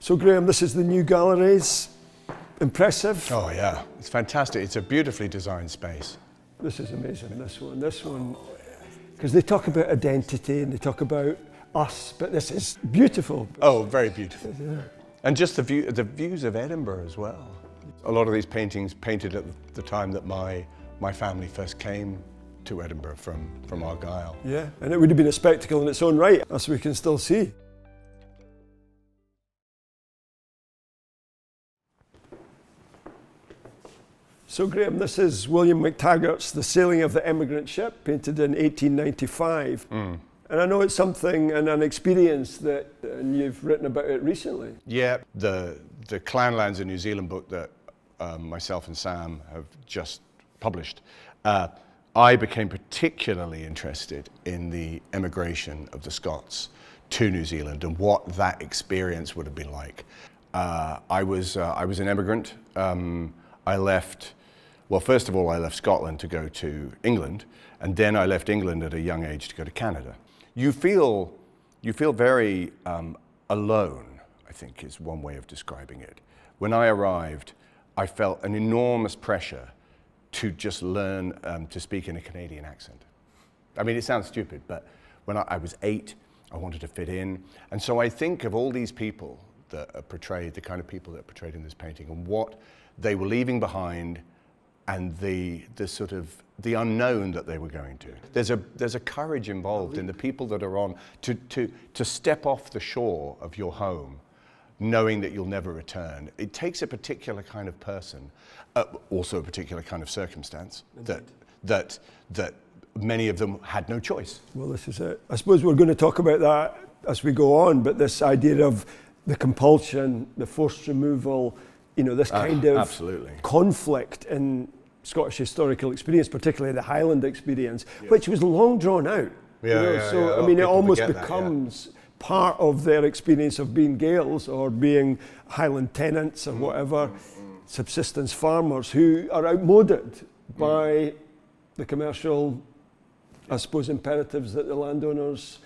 So Graham, this is the new galleries. Impressive. Oh yeah, it's fantastic. It's a beautifully designed space. This is amazing, this one. Because they talk about identity and they talk about us, but this is beautiful. Oh, very beautiful. Yeah. And just the views of Edinburgh as well. A lot of these paintings painted at the time that my family first came to Edinburgh from Argyll. Yeah, and it would have been a spectacle in its own right, as we can still see. So Graham, this is William McTaggart's The Sailing of the Emigrant Ship, painted in 1895. And I know it's something and an experience that and you've written about it recently. Yeah, the Clanlands in New Zealand book that myself and Sam have just published. I became particularly interested in the emigration of the Scots to New Zealand and what that experience would have been like. I was an emigrant. I left. Well, first of all, I left Scotland to go to England, and then I left England at a young age to go to Canada. You feel very alone, I think is one way of describing it. When I arrived, I felt an enormous pressure to just learn to speak in a Canadian accent. I mean, it sounds stupid, but when I was 8, I wanted to fit in. And so I think of all these people that are portrayed, the kind of people that are portrayed in this painting, and what they were leaving behind, and the sort of the unknown that they were going to. There's a courage involved in the people that are on to step off the shore of your home, knowing that you'll never return. It takes a particular kind of person, also a particular kind of circumstance that many of them had no choice. Well, this is it. I suppose we're going to talk about that as we go on, but this idea of the compulsion, the forced removal, this kind of absolutely. Conflict in Scottish historical experience, particularly the Highland experience, which was long drawn out. So, I mean, it almost becomes part of their experience of being Gaels or being Highland tenants or whatever, subsistence farmers who are outmoded by the commercial, I suppose, imperatives that the landowners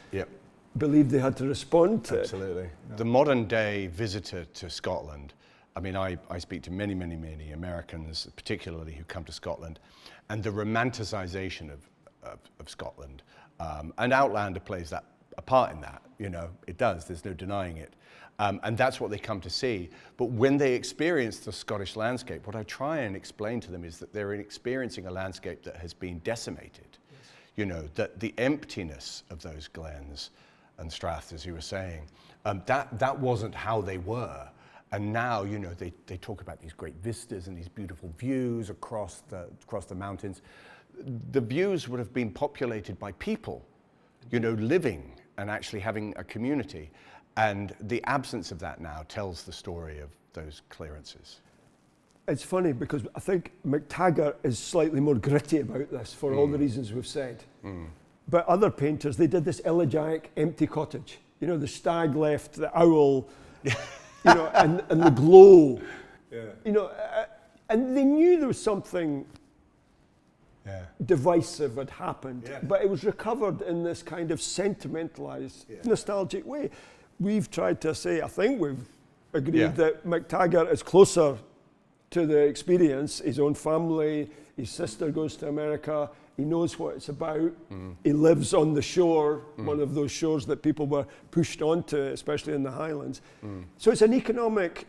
believed they had to respond to. Absolutely. The modern day visitor to Scotland, I mean, I speak to many Americans, particularly who come to Scotland, and the romanticization of Scotland, and Outlander plays a part in that. It does. There's no denying it, and that's what they come to see. But when they experience the Scottish landscape, what I try and explain to them is that they're experiencing a landscape that has been decimated. That the emptiness of those glens and straths, as you were saying, that wasn't how they were. And now, they talk about these great vistas and these beautiful views across the mountains. The views would have been populated by people, living and actually having a community. And the absence of that now tells the story of those clearances. It's funny because I think McTaggart is slightly more gritty about this for all the reasons we've said. But other painters, they did this elegiac empty cottage. The stag left, the owl, and the glow. And they knew there was something divisive had happened, but it was recovered in this kind of sentimentalized, nostalgic way. We've tried to say, I think we've agreed that McTaggart is closer to the experience, his own family, his sister goes to America, he knows what it's about, he lives on the shore, one of those shores that people were pushed onto, especially in the Highlands. So it's an economic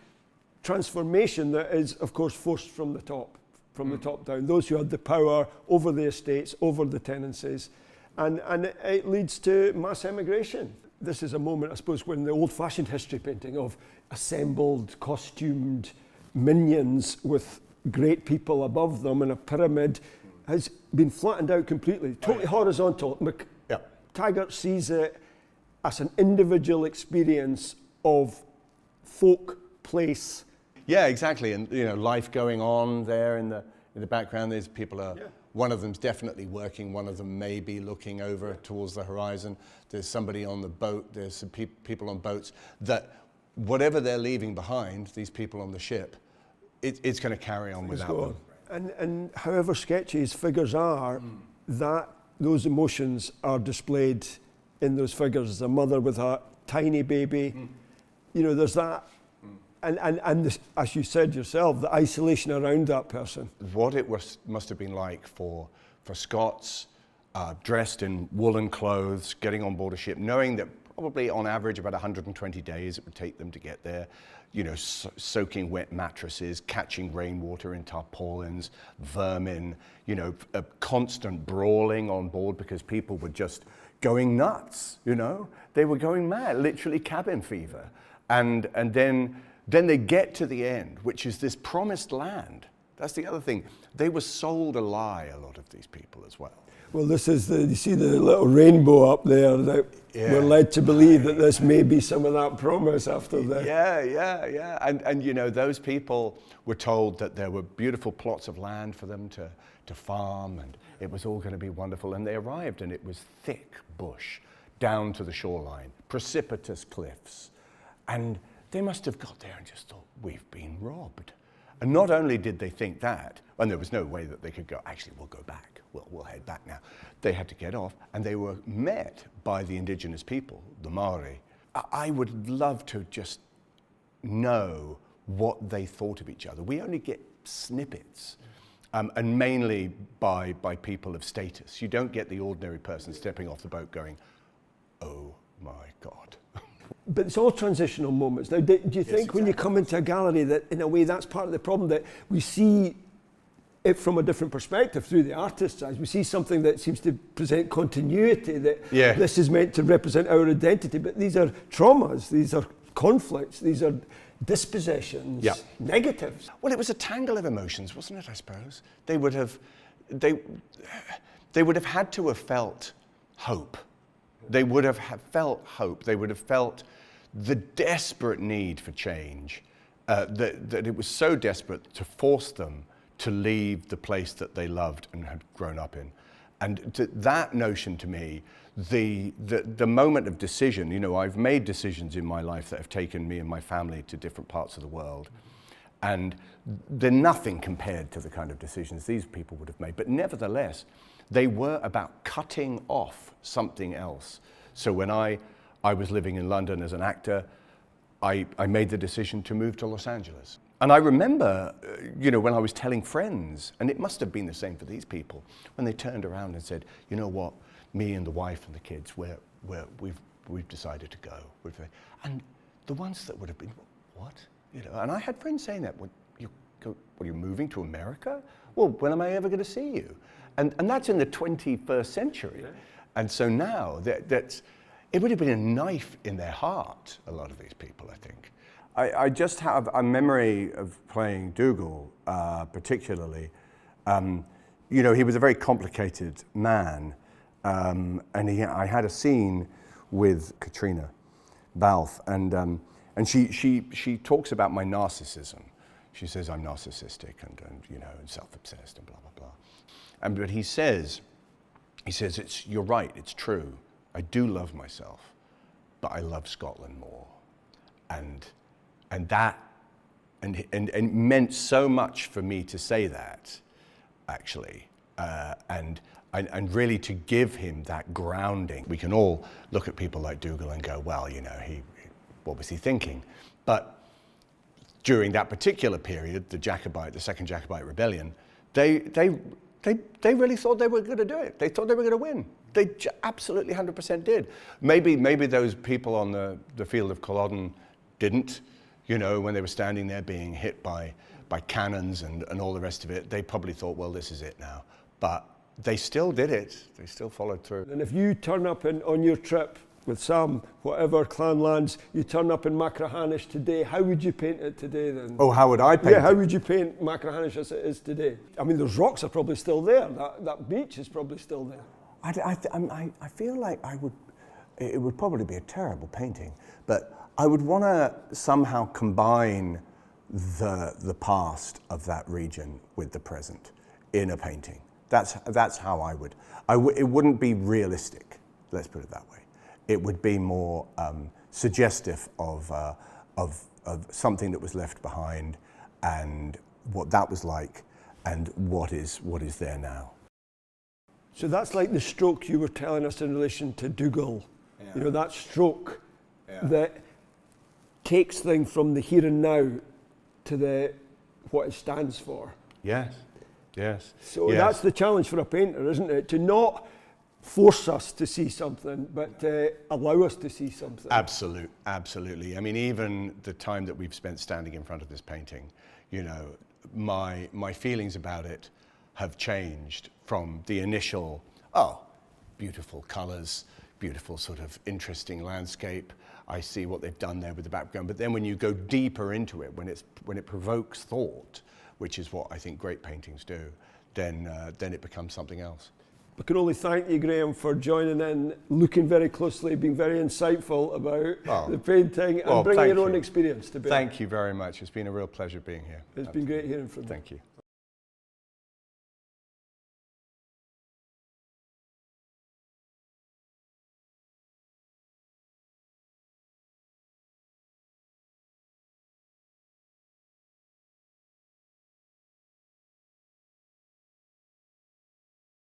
transformation that is, of course, forced from the top down. Those who had the power over the estates, over the tenancies, and it leads to mass emigration. This is a moment, I suppose, when the old-fashioned history painting of assembled, costumed minions with great people above them in a pyramid has been flattened out completely, totally horizontal. McTaggart sees it as an individual experience of folk, place. Yeah, exactly, and life going on there in the background. There's people one of them's definitely working, one of them may be looking over towards the horizon. There's somebody on the boat, there's some people on boats that whatever they're leaving behind, these people on the ship, it's going to carry on without them. And however sketchy his figures are, those emotions are displayed in those figures. A mother with a tiny baby, there's that And this, as you said yourself, the isolation around that person. What it must have been like for Scots, dressed in woolen clothes, getting on board a ship, knowing that probably on average about 120 days it would take them to get there, you know, soaking wet mattresses, catching rainwater in tarpaulins, vermin, you know, a constant brawling on board because people were just going nuts, you know. They were going mad, literally cabin fever. And then they get to the end, which is this promised land. That's the other thing. They were sold a lie, a lot of these people as well. Well, this is you see the little rainbow up there that we're led to believe that this may be some of that promise after that. Yeah. And you know, those people were told that there were beautiful plots of land for them to farm, and it was all going to be wonderful. And they arrived, and it was thick bush down to the shoreline, precipitous cliffs. And they must have got there and just thought, we've been robbed. And not only did they think that, and there was no way that they could go, actually, we'll go back. We'll head back now. They had to get off, and they were met by the indigenous people, the Maori. I would love to just know what they thought of each other. We only get snippets, and mainly by people of status. You don't get the ordinary person stepping off the boat going, oh my God. But it's all transitional moments. Now, do you think when you come into a gallery that, in a way, that's part of the problem, that we see it from a different perspective through the artist's eyes? We see something that seems to present continuity, that this is meant to represent our identity, but these are traumas, these are conflicts, these are dispossessions, negatives. Well, it was a tangle of emotions, wasn't it, I suppose? They would have had to have felt hope. They would have felt hope. They would have felt the desperate need for change, that it was so desperate to force them to leave the place that they loved and had grown up in. And that notion to me, the moment of decision, you know, I've made decisions in my life that have taken me and my family to different parts of the world. And they're nothing compared to the kind of decisions these people would have made. But nevertheless, they were about cutting off something else. So when I was living in London as an actor, I made the decision to move to Los Angeles. And I remember, you know, when I was telling friends, and it must have been the same for these people, when they turned around and said, you know what, me and the wife and the kids, we've decided to go. And the ones that would have been, what? You know, and I had friends saying that, you're moving to America? Well, when am I ever going to see you? And that's in the 21st century. Yeah. And so now, it would have been a knife in their heart, a lot of these people, I think. I just have a memory of playing Dougal, particularly. You know, he was a very complicated man, and I had a scene with Katrina Balfe, and she talks about my narcissism. She says I'm narcissistic and you know, and self-obsessed and blah blah blah. But he says, you're right, it's true. I do love myself, but I love Scotland more, and it meant so much for me to say that, actually, and really to give him that grounding. We can all look at people like Dougal and go, well, you know, what was he thinking? But during that particular period, the Second Jacobite Rebellion, they really thought they were going to do it. They thought they were going to win. They absolutely 100% did. Maybe those people on the field of Culloden didn't, you know, when they were standing there being hit by cannons and all the rest of it. They probably thought, well, this is it now. But they still did it. They still followed through. And if you turn up on your trip with Sam, whatever Clanlands, you turn up in Machrihanish today, how would you paint it today then? Oh, how would I paint it? Yeah, how would you paint Machrihanish as it is today? I mean, those rocks are probably still there. That beach is probably still there. I feel like it would probably be a terrible painting, but I would want to somehow combine the past of that region with the present in a painting. That's how I would. It wouldn't be realistic, let's put it that way. It would be more suggestive of something that was left behind and what that was like and what is there now. So that's like the stroke you were telling us in relation to Dougal. Yeah. You know, that stroke that takes things from the here and now to what it stands for. Yes, yes. So that's the challenge for a painter, isn't it? To not force us to see something, but allow us to see something. Absolutely. I mean, even the time that we've spent standing in front of this painting, you know, my feelings about it have changed from the initial, beautiful colours, beautiful sort of interesting landscape. I see what they've done there with the background. But then when you go deeper into it, when it provokes thought, which is what I think great paintings do, then it becomes something else. I can only thank you, Graham, for joining in, looking very closely, being very insightful about the painting and bringing your own experience to bear. Thank you very much. It's been a real pleasure being here. It's been great hearing from you. Thank you.